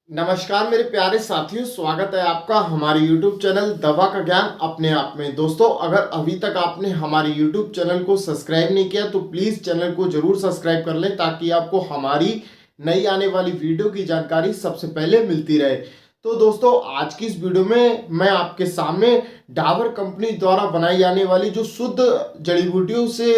नमस्कार मेरे प्यारे साथियों, स्वागत है आपका हमारे YouTube चैनल दवा का ज्ञान अपने आप में। दोस्तों, अगर अभी तक आपने हमारे YouTube चैनल को सब्सक्राइब नहीं किया तो प्लीज़ चैनल को ज़रूर सब्सक्राइब कर लें ताकि आपको हमारी नई आने वाली वीडियो की जानकारी सबसे पहले मिलती रहे। तो दोस्तों, आज की इस वीडियो में मैं आपके सामने डाबर कंपनी द्वारा बनाई जाने वाली जो शुद्ध जड़ी बूटियों से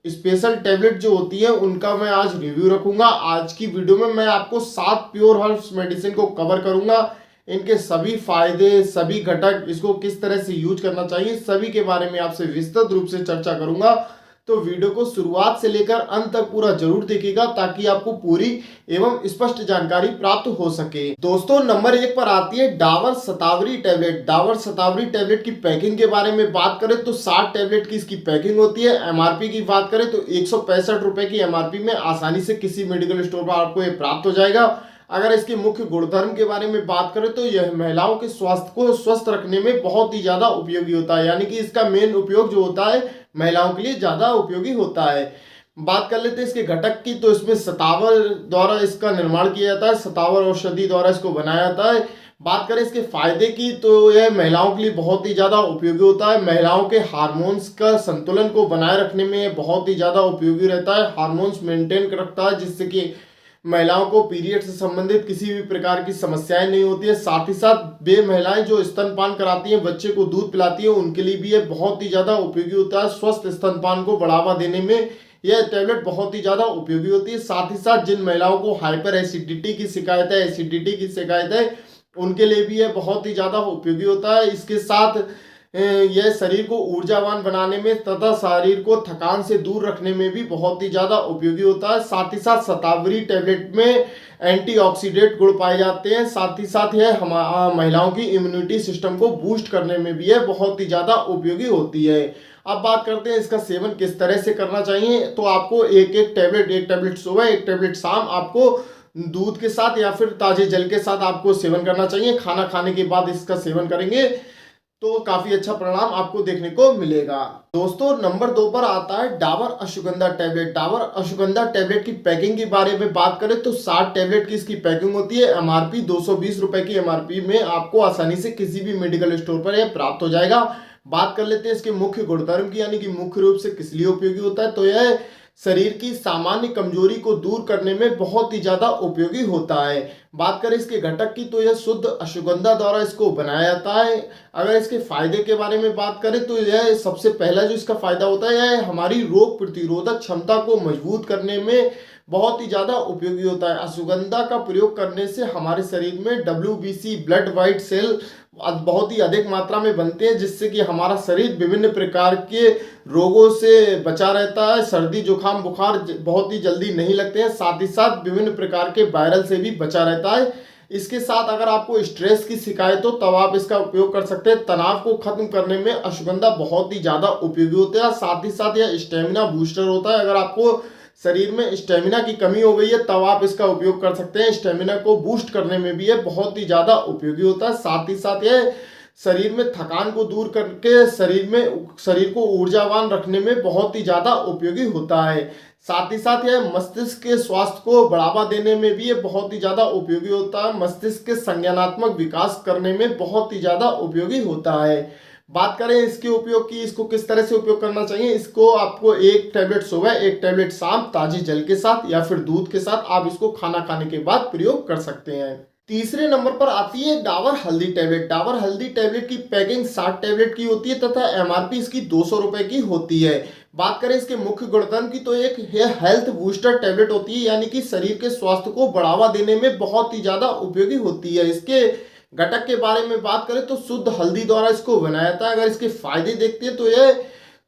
स्पेशल टैबलेट जो होती है उनका मैं आज रिव्यू रखूंगा। आज की वीडियो में मैं आपको 7 प्योर हर्ब्स मेडिसिन को कवर करूंगा। इनके सभी फायदे, सभी घटक, इसको किस तरह से यूज करना चाहिए, सभी के बारे में आपसे विस्तृत रूप से चर्चा करूंगा। तो वीडियो को शुरुआत से लेकर अंत तक पूरा जरूर देखिएगा ताकि आपको पूरी एवं स्पष्ट जानकारी प्राप्त हो सके। दोस्तों, नंबर 1 पर आती है डाबर शतावरी टैबलेट। डाबर शतावरी टैबलेट की पैकिंग के बारे में बात करें तो 60 टैबलेट की इसकी पैकिंग होती है। एमआरपी की बात करें तो 165 रुपए की एमआरपी में आसानी से किसी मेडिकल स्टोर पर आपको ये प्राप्त हो जाएगा। अगर इसके मुख्य गुणधर्म के बारे में बात करें तो यह महिलाओं के स्वास्थ्य को स्वस्थ रखने में बहुत ही ज्यादा उपयोगी होता है, यानी कि इसका मेन उपयोग जो होता है महिलाओं के लिए ज्यादा उपयोगी होता है। बात कर लेते हैं इसके घटक की, तो इसमें शतावर द्वारा इसका निर्माण किया जाता है, शतावर औषधि द्वारा इसको बनाया जाता है। बात करें इसके फायदे की तो यह महिलाओं के लिए बहुत ही ज्यादा उपयोगी होता है। महिलाओं के हार्मोन्स का संतुलन को बनाए रखने में बहुत ही ज्यादा उपयोगी रहता है। हार्मोन्स मेंटेन रखता है जिससे कि महिलाओं को पीरियड से संबंधित किसी भी प्रकार की समस्याएं नहीं होती है। साथ ही साथ वे महिलाएं जो स्तनपान कराती हैं, बच्चे को दूध पिलाती हैं, उनके लिए भी ये बहुत ही ज्यादा उपयोगी होता है। स्वस्थ स्तनपान को बढ़ावा देने में यह टैबलेट बहुत ही ज्यादा उपयोगी होती है। साथ ही साथ जिन महिलाओं को हाइपर एसिडिटी की शिकायत है, एसिडिटी की शिकायत है, उनके लिए भी यह बहुत ही ज्यादा उपयोगी होता है। इसके साथ यह शरीर को ऊर्जावान बनाने में तथा शरीर को थकान से दूर रखने में भी बहुत ही ज्यादा उपयोगी होता है। साथ ही साथ शतावरी टैबलेट में एंटीऑक्सीडेंट गुण पाए जाते हैं। साथ ही साथ यह महिलाओं की इम्यूनिटी सिस्टम को बूस्ट करने में भी यह बहुत ही ज्यादा उपयोगी होती है। अब बात करते हैं इसका सेवन किस तरह से करना चाहिए। तो आपको एक टैबलेट सुबह, एक टैबलेट शाम आपको दूध के साथ या फिर ताजे जल के साथ आपको सेवन करना चाहिए। खाना खाने के बाद इसका सेवन करेंगे तो काफी अच्छा परिणाम आपको देखने को मिलेगा। दोस्तों, नंबर 2 पर आता है डाबर अश्वगंधा टैबलेट। डाबर अश्वगंधा टैबलेट की पैकिंग के बारे में बात करें तो 60 टैबलेट की इसकी पैकिंग होती है। एमआरपी 220 रुपए की एमआरपी में आपको आसानी से किसी भी मेडिकल स्टोर पर यह प्राप्त हो जाएगा। बात कर लेते हैं इसके मुख्य गुणधर्म की, यानी कि मुख्य रूप से किस लिए उपयोगी होता है। तो यह शरीर की सामान्य कमजोरी को दूर करने में बहुत ही ज्यादा उपयोगी होता है। बात करें इसके घटक की तो यह शुद्ध अश्वगंधा द्वारा इसको बनाया जाता है। अगर इसके फायदे के बारे में बात करें तो यह सबसे पहला जो इसका फायदा होता है यह हमारी रोग प्रतिरोधक क्षमता को मजबूत करने में बहुत ही ज्यादा उपयोगी होता है। अश्वगंधा का प्रयोग करने से हमारे शरीर में WBC ब्लड वाइट सेल बहुत ही अधिक मात्रा में बनते हैं, जिससे कि हमारा शरीर विभिन्न प्रकार के रोगों से बचा रहता है। सर्दी, जुकाम, बुखार बहुत ही जल्दी नहीं लगते हैं। साथ ही साथ विभिन्न प्रकार के वायरल से भी बचा रहता है। इसके साथ अगर आपको स्ट्रेस की शिकायत हो तब आप इसका उपयोग कर सकते हैं। तनाव को खत्म करने में अश्वगंधा बहुत ही ज्यादा उपयोगी होता है। साथ ही साथ यह स्टेमिना बूस्टर होता है। अगर आपको शरीर में स्टेमिना की कमी हो गई है तब आप इसका उपयोग कर सकते हैं। स्टेमिना को बूस्ट करने में भी यह बहुत ही ज्यादा उपयोगी होता है। साथ ही साथ यह शरीर में थकान को दूर करके शरीर को ऊर्जावान रखने में बहुत ही ज्यादा उपयोगी होता है। साथ ही साथ यह मस्तिष्क के स्वास्थ्य को बढ़ावा देने में भी यह बहुत ही ज्यादा उपयोगी होता है। मस्तिष्क के संज्ञानात्मक विकास करने में बहुत ही ज्यादा उपयोगी होता है। बात करें इसके उपयोग की, इसको किस तरह से उपयोग करना चाहिए। इसको आपको एक टैबलेट सुबह, एक टैबलेट शाम ताजे जल के साथ या फिर दूध के साथ आप इसको खाना खाने के बाद प्रयोग कर सकते हैं। तीसरे नंबर पर आती है डाबर हल्दी टैबलेट। डाबर हल्दी टैबलेट की पैकिंग 60 टैबलेट की होती है तथा एमआरपी इसकी 200 रुपए की होती है। बात करें इसके मुख्य गुणधर्म की तो एक हेल्थ बूस्टर टैबलेट होती है, यानी कि शरीर के स्वास्थ्य को बढ़ावा देने में बहुत ही ज्यादा उपयोगी होती है। इसके घटक के बारे में बात करें तो शुद्ध हल्दी द्वारा इसको बनाया जाता है। अगर इसके फायदे देखते हैं तो यह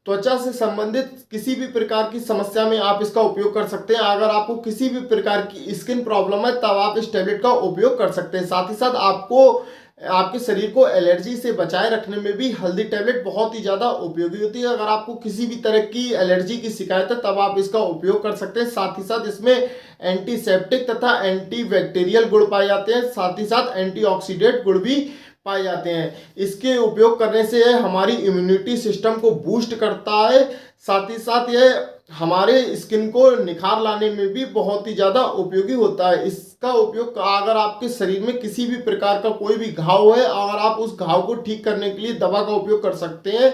त्वचा से संबंधित किसी भी प्रकार की समस्या में आप इसका उपयोग कर सकते हैं। अगर आपको किसी भी प्रकार की स्किन प्रॉब्लम है तब आप इस टैबलेट का उपयोग कर सकते हैं। साथ ही साथ आपको आपके शरीर को एलर्जी से बचाए रखने में भी हल्दी टैबलेट बहुत ही ज्यादा उपयोगी होती है। अगर आपको किसी भी तरह की एलर्जी की शिकायत है तब आप इसका उपयोग कर सकते हैं। साथ ही साथ इसमें एंटीसेप्टिक तथा एंटीबैक्टीरियल गुण पाए जाते हैं। साथ ही साथ एंटीऑक्सीडेंट गुण भी पाए जाते हैं। इसके उपयोग करने से यह हमारी इम्यूनिटी सिस्टम को बूस्ट करता है। साथ ही साथ यह हमारे स्किन को निखार लाने में भी बहुत ही ज़्यादा उपयोगी होता है। इस इसका उपयोग अगर आपके शरीर में किसी भी प्रकार का कोई भी घाव है, अगर आप उस घाव को ठीक करने के लिए दवा का उपयोग कर सकते हैं।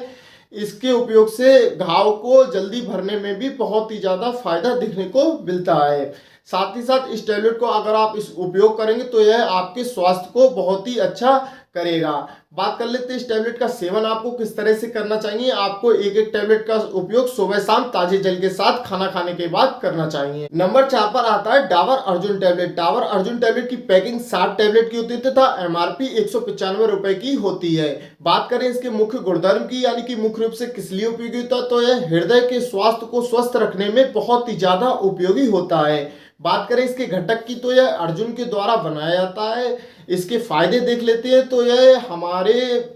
इसके उपयोग से घाव को जल्दी भरने में भी बहुत ही ज़्यादा फायदा दिखने को मिलता है। साथ ही साथ इस टैबलेट को अगर आप इस उपयोग करेंगे तो यह आपके स्वास्थ्य को बहुत ही अच्छा करेगा। बात कर लेते हैं इस टैबलेट का सेवन आपको किस तरह से करना चाहिए। आपको एक एक टैबलेट का उपयोग सुबह शाम ताजे जल के साथ खाना खाने के बाद करना चाहिए। नंबर 4 पर आता है डाबर अर्जुन टैबलेट। डाबर अर्जुन टैबलेट की पैकिंग 60 टैबलेट की होती है तथा एमआरपी 195 रुपए की होती है। बात करें इसके मुख्य गुणधर्म की, यानी कि मुख्य रूप से किस लिए उपयोगी होता है, तो यह हृदय के स्वास्थ्य को स्वस्थ रखने में बहुत ही ज्यादा उपयोगी होता है। बात करें इसके घटक की, तो यह अर्जुन के द्वारा बनाया जाता है। इसके फायदे देख लेते हैं, तो यह हमारे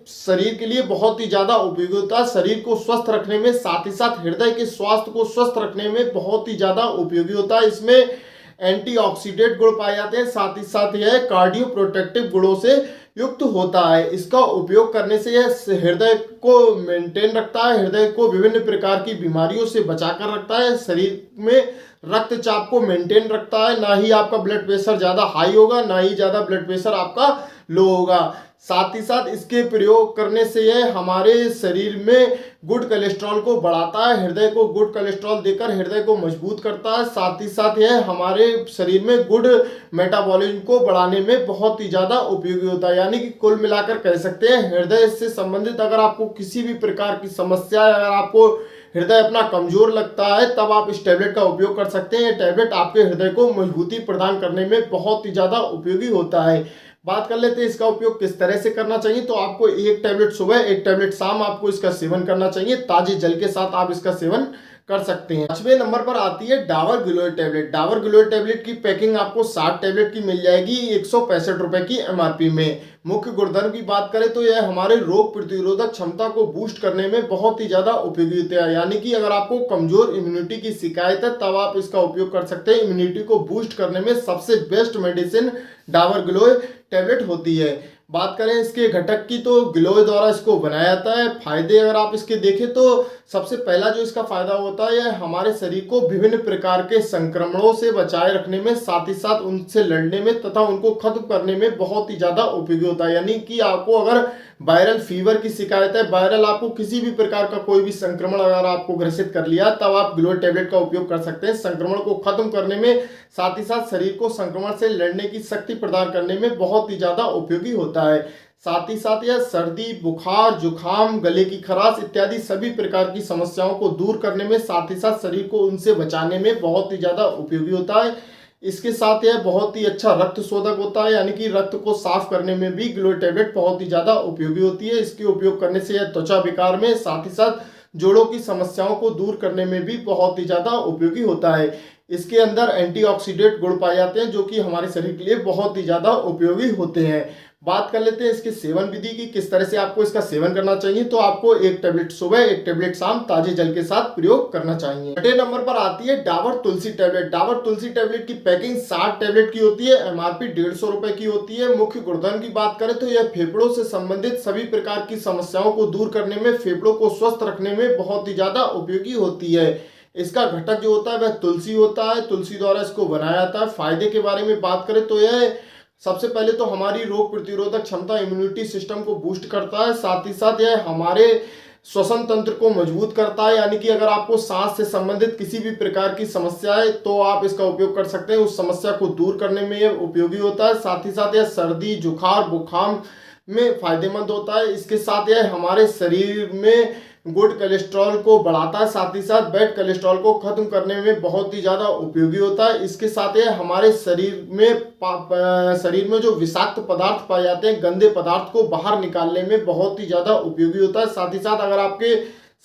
शरीर के लिए बहुत ही ज्यादा उपयोगी होता है। शरीर को स्वस्थ रखने में, साथ ही साथ हृदय के स्वास्थ्य को स्वस्थ रखने में बहुत ही ज्यादा उपयोगी होता है। इसमें एंटीऑक्सीडेंट गुण पाए जाते हैं, साथ ही साथ यह कार्डियो प्रोटेक्टिव गुणों से युक्त होता है। इसका उपयोग करने से यह हृदय को मेंटेन रखता है, हृदय को विभिन्न प्रकार की बीमारियों से बचाकर रखता है, शरीर में रक्तचाप को मेंटेन रखता है। ना ही आपका ब्लड प्रेशर ज़्यादा हाई होगा, ना ही ज़्यादा ब्लड प्रेशर आपका लो होगा। साथ ही साथ इसके प्रयोग करने से यह हमारे शरीर में गुड कोलेस्ट्रॉल को बढ़ाता है, हृदय को गुड कोलेस्ट्रॉल देकर हृदय को मजबूत करता है। साथ ही साथ यह हमारे शरीर में गुड मेटाबॉलिज्म को बढ़ाने में बहुत ही ज़्यादा उपयोगी होता है। यानी कि कुल मिलाकर कह सकते हैं, हृदय से संबंधित अगर आपको किसी भी प्रकार की समस्या है, अगर आपको हृदय अपना कमजोर लगता है, तब आप इस टैबलेट का उपयोग कर सकते हैं। ये टैबलेट आपके हृदय को मजबूती प्रदान करने में बहुत ही ज़्यादा उपयोगी होता है। बात कर लेते हैं इसका उपयोग किस तरह से करना चाहिए। तो आपको एक टैबलेट सुबह, एक टैबलेट शाम आपको इसका सेवन करना चाहिए। ताजे जल के साथ आप इसका सेवन कर सकते हैं। 5वें नंबर पर आती है डाबर ग्लोइड टैबलेट। डाबर ग्लोइड टैबलेट की पैकिंग आपको 60 टैबलेट की मिल जाएगी 165 रुपए की एमआरपी में। मुख्य गुणधर्म की बात करें तो यह हमारे रोग प्रतिरोधक क्षमता को बूस्ट करने में बहुत ही ज्यादा उपयोगी होता है। यानी कि अगर आपको कमजोर इम्यूनिटी की शिकायत है, तब आप इसका उपयोग कर सकते हैं। इम्यूनिटी को बूस्ट करने में सबसे बेस्ट मेडिसिन डाबर ग्लोइड टैबलेट होती है। बात करें इसके घटक की, तो गिलोय द्वारा इसको बनाया जाता है। फायदे अगर आप इसके देखें तो सबसे पहला जो इसका फायदा होता है, यह हमारे शरीर को विभिन्न प्रकार के संक्रमणों से बचाए रखने में, साथ ही साथ उनसे लड़ने में तथा उनको खत्म करने में बहुत ही ज्यादा उपयोगी होता है। यानी कि आपको अगर वायरल फीवर की शिकायत है, वायरल आपको किसी भी प्रकार का कोई भी संक्रमण अगर आपको ग्रसित कर लिया, तब आप ग्लोइड टैबलेट का उपयोग कर सकते हैं। संक्रमण को खत्म करने में, साथ ही साथ शरीर को संक्रमण से लड़ने की शक्ति प्रदान करने में बहुत ही ज्यादा उपयोगी होता है। साथ ही साथ यह सर्दी, बुखार, जुखाम, गले की खराश इत्यादि सभी प्रकार की समस्याओं को दूर करने में, साथ ही साथ शरीर को उनसे बचाने में बहुत ही ज्यादा उपयोगी होता है। इसके साथ यह बहुत ही अच्छा रक्त शोधक होता है, यानी कि रक्त को साफ करने में भी ग्लोइड टैबलेट बहुत ही ज्यादा उपयोगी होती है। इसके उपयोग करने से यह त्वचा विकार में, साथ ही साथ जोड़ों की समस्याओं को दूर करने में भी बहुत ही ज्यादा उपयोगी होता है। इसके अंदर एंटीऑक्सीडेंट गुण पाए जाते हैं, जो कि हमारे शरीर के लिए बहुत ही ज्यादा उपयोगी होते हैं। बात कर लेते हैं इसके सेवन विधि की, किस तरह से आपको इसका सेवन करना चाहिए। तो आपको एक टैबलेट सुबह, एक टैबलेट शाम ताजे जल के साथ प्रयोग करना चाहिए। 6वें नंबर पर आती है डाबर तुलसी टैबलेट। डाबर तुलसी टैबलेट की पैकिंग 60 टैबलेट की होती है, एमआरपी 150 रुपए की होती है। मुख्य गुणधर्म की बात करें तो यह फेफड़ों से संबंधित सभी प्रकार की समस्याओं को दूर करने में, फेफड़ों को स्वस्थ रखने में बहुत ही ज्यादा उपयोगी होती है। इसका घटक जो होता है वह तुलसी होता है, तुलसी द्वारा इसको बनाया जाता है। फायदे के बारे में बात करें तो यह सबसे पहले तो हमारी रोग प्रतिरोधक क्षमता, इम्यूनिटी सिस्टम को बूस्ट करता है। साथ ही साथ यह हमारे श्वसन तंत्र को मजबूत करता है। यानी कि अगर आपको सांस से संबंधित किसी भी प्रकार की समस्या है, तो आप इसका उपयोग कर सकते हैं। उस समस्या को दूर करने में यह उपयोगी होता है। साथ ही साथ यह सर्दी, जुखाम, बुखार में फायदेमंद होता है। इसके साथ यह हमारे शरीर में गुड कोलेस्ट्रॉल को बढ़ाता है, साथ ही साथ बैड कोलेस्ट्रॉल को खत्म करने में बहुत ही ज़्यादा उपयोगी होता है। इसके साथ यह हमारे शरीर में जो विषाक्त पदार्थ पाए जाते हैं, गंदे पदार्थ को बाहर निकालने में बहुत ही ज़्यादा उपयोगी होता है। साथ ही साथ अगर आपके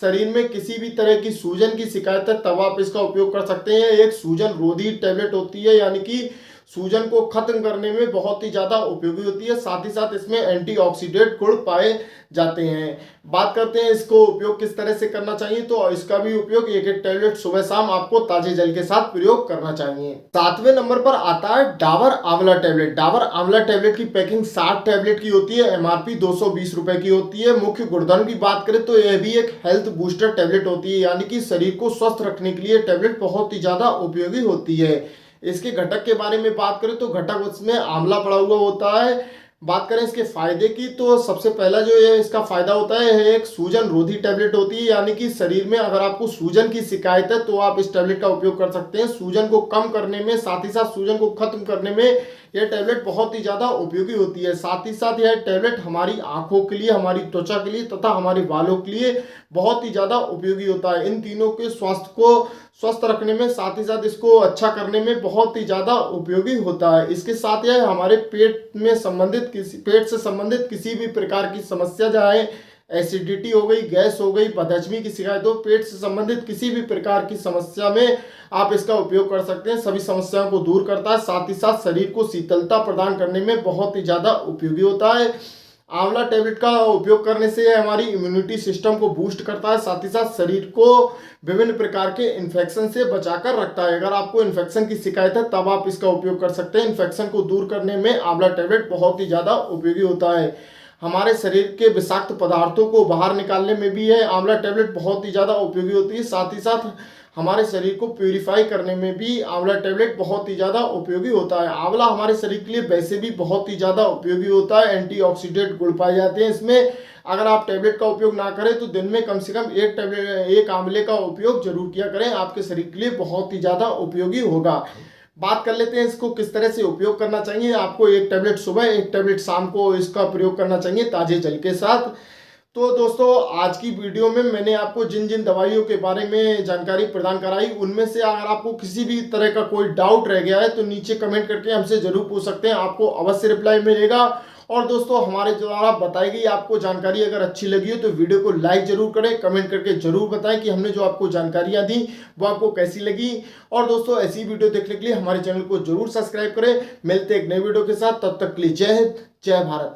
शरीर में किसी भी तरह की सूजन की शिकायत है, तब आप इसका उपयोग कर सकते हैं। एक सूजन रोधी टैबलेट होती है, यानी कि सूजन को खत्म करने में बहुत ही ज्यादा उपयोगी होती है। साथ ही साथ इसमें एंटीऑक्सीडेंट गुण पाए जाते हैं। बात करते हैं इसको उपयोग किस तरह से करना चाहिए। तो इसका भी उपयोग एक एक टैबलेट सुबह शाम आपको ताजे जल के साथ प्रयोग करना चाहिए। 7वें नंबर पर आता है डाबर आंवला टैबलेट। डाबर आंवला टैबलेट की पैकिंग 60 टैबलेट की होती है, एमआरपी 220 रुपए की होती है। मुख्य गुणधर्म की बात करें तो यह भी एक हेल्थ बूस्टर टैबलेट होती है, यानी कि शरीर को स्वस्थ रखने के लिए टैबलेट बहुत ही ज्यादा उपयोगी होती है। इसके घटक के बारे में बात करें तो घटक उसमें आंवला पड़ा हुआ होता है। बात करें इसके फायदे की तो सबसे पहला जो ये इसका फायदा होता है एक सूजन रोधी टैबलेट होती है, यानी कि शरीर में अगर आपको सूजन की शिकायत है तो आप इस टैबलेट का उपयोग कर सकते हैं। सूजन को कम करने में, साथ ही साथ सूजन को खत्म करने में यह टैबलेट बहुत ही ज़्यादा उपयोगी होती है। साथ ही साथ यह टैबलेट हमारी आंखों के लिए, हमारी त्वचा के लिए तथा हमारे बालों के लिए बहुत ही ज़्यादा उपयोगी होता है। इन तीनों के स्वास्थ्य को स्वस्थ रखने में, साथ ही साथ इसको अच्छा करने में बहुत ही ज़्यादा उपयोगी होता है। इसके साथ यह हमारे पेट से संबंधित किसी भी प्रकार की समस्या, चाहे एसिडिटी हो गई, गैस हो गई, बदहजमी की शिकायत हो, पेट से संबंधित किसी भी प्रकार की समस्या में आप इसका उपयोग कर सकते हैं। सभी समस्याओं को दूर करता है, साथ ही साथ शरीर को शीतलता प्रदान करने में बहुत ही ज़्यादा उपयोगी होता है। आंवला टैबलेट का उपयोग करने से हमारी इम्यूनिटी सिस्टम को बूस्ट करता है, साथ ही साथ शरीर को विभिन्न प्रकार के इन्फेक्शन से बचाकर रखता है। अगर आपको इन्फेक्शन की शिकायत है तब आप इसका उपयोग कर सकते हैं। इन्फेक्शन को दूर करने में आंवला टैबलेट बहुत ही ज़्यादा उपयोगी होता है। हमारे शरीर के विषाक्त पदार्थों को बाहर निकालने में भी है आंवला टैबलेट बहुत ही ज़्यादा उपयोगी होती है। साथ ही साथ हमारे शरीर को प्यूरिफाई करने में भी आंवला टैबलेट बहुत ही ज़्यादा उपयोगी होता है। आंवला हमारे शरीर के लिए वैसे भी बहुत ही ज़्यादा उपयोगी होता है। एंटीऑक्सीडेंट गुण पाए जाते हैं इसमें। अगर आप टैबलेट का उपयोग ना करें तो दिन में कम से कम एक आंवले का उपयोग जरूर किया करें, आपके शरीर के लिए बहुत ही ज़्यादा उपयोगी होगा। बात कर लेते हैं इसको किस तरह से उपयोग करना चाहिए। आपको एक टैबलेट सुबह, एक टैबलेट शाम को इसका प्रयोग करना चाहिए ताजे जल के साथ। तो दोस्तों आज की वीडियो में मैंने आपको जिन जिन दवाइयों के बारे में जानकारी प्रदान कराई, उनमें से अगर आपको किसी भी तरह का कोई डाउट रह गया है तो नीचे कमेंट करके हमसे जरूर पूछ सकते हैं, आपको अवश्य रिप्लाई मिलेगा। और दोस्तों हमारे द्वारा बताई गई आपको जानकारी अगर अच्छी लगी हो तो वीडियो को लाइक जरूर करें, कमेंट करके जरूर बताएं कि हमने जो आपको जानकारियां दी वो आपको कैसी लगी। और दोस्तों ऐसी वीडियो देखने के लिए हमारे चैनल को जरूर सब्सक्राइब करें। मिलते हैं एक नई वीडियो के साथ, तब तक के लिए जय हिंद, जय भारत।